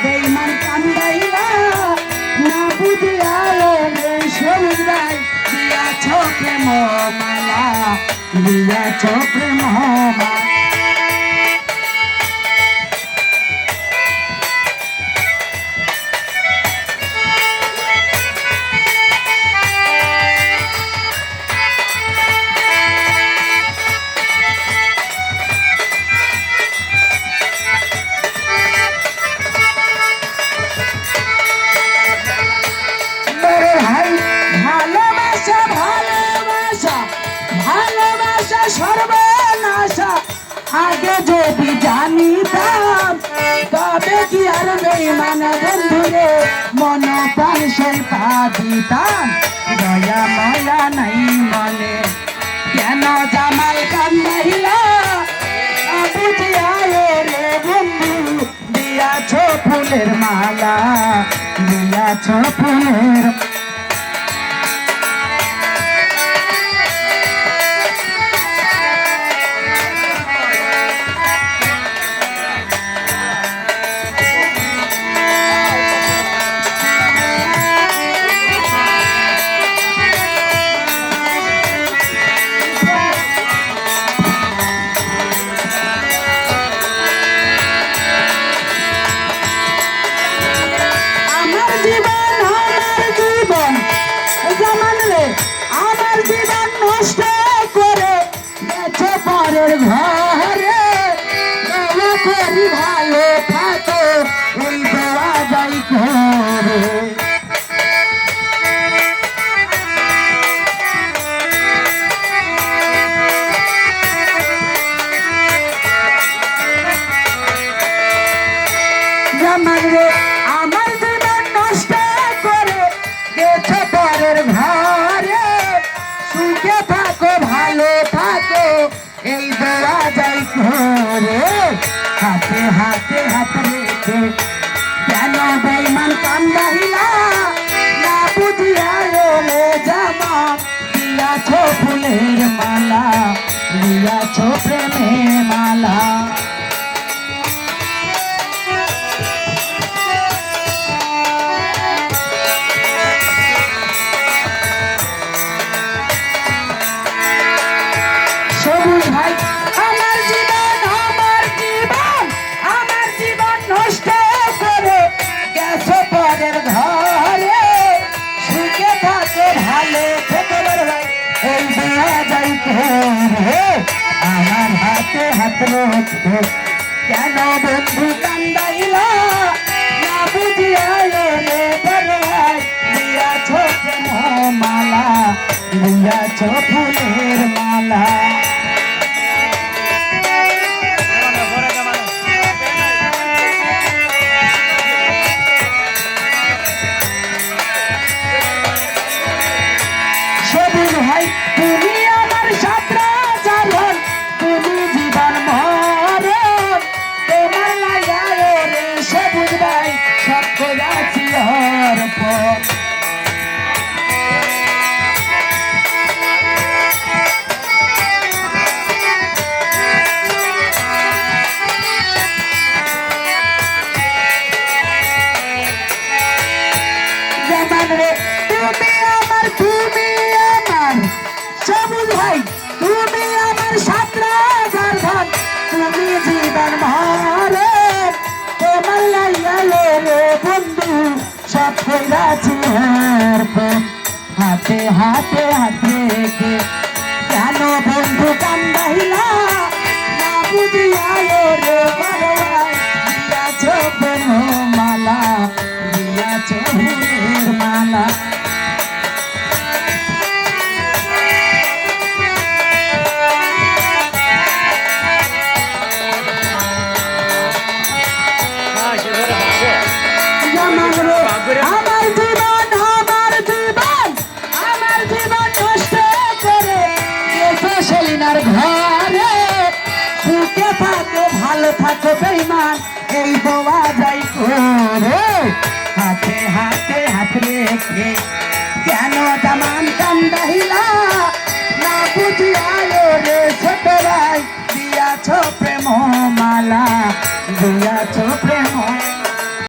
বেঈমান কান্দাইলা না বুঝিয়া সবুজ ভাই দিয়াছ প্রেম মালা দিয়াছ প্রেম মালা সর্বনাশা আগে যদি জানিতাম তবে কি আর বেঈমান বন্ধুরে মন প্রাণ সেই পা দিতাম দয়া মায়া নাই মনে কেন জামাল কান্দাইলা বুঝিয়া রে বন্ধু দিয়াছ ফুলের মালা দিয়াছ ফুলের ঘরে করি ভালো থাকো ওই দেওয়া যাই করে আমার জীবন নষ্ট করে গেছ পরের ঘরে সুখে থাকো ভালো থাকো এই দেওয়া যাই ঘরে হাতে হাতে হাত রেখে কেন বেঈমান কান্দাইলা না বুঝিয়া রে জামা দিয়াছ ফুলের মালা দিয়াছ প্রেমের মালা সবুজ ভাই আমার জীবন নষ্ট করে গেছ পরের ঘরে সুখে থাকে ভালো থেকে এই দেওয়া যাই করে আমার হাতে হাত রেখে কেন বন্ধু কান্দাইলা না বুঝিয়া রে ভাই দিয়াছ প্রেম মালা দিয়াছ ফুলের মালা ভাই তুমি আমার সাতরা জালন তুমি জীবন মরে তোমার লাগা রে সবুজ ভাই সব করেছি অর্পণ সবুজ ভাই তুমি আমার সাতরা জালন তুমি জীবন মরে তোমার লাগা রে বন্ধু সব করেছি অর্পণ হাতে হাতে হাতে রেখে কেন বন্ধু কান্দাইলা না বুঝিয়া রে দিয়াছ প্রেম মালা দিয়াছ ফুলের মালা আমার জীবন নষ্ট করে সেলিনার ঘরে সুখে থাকো ভালো থাকো বেঈমান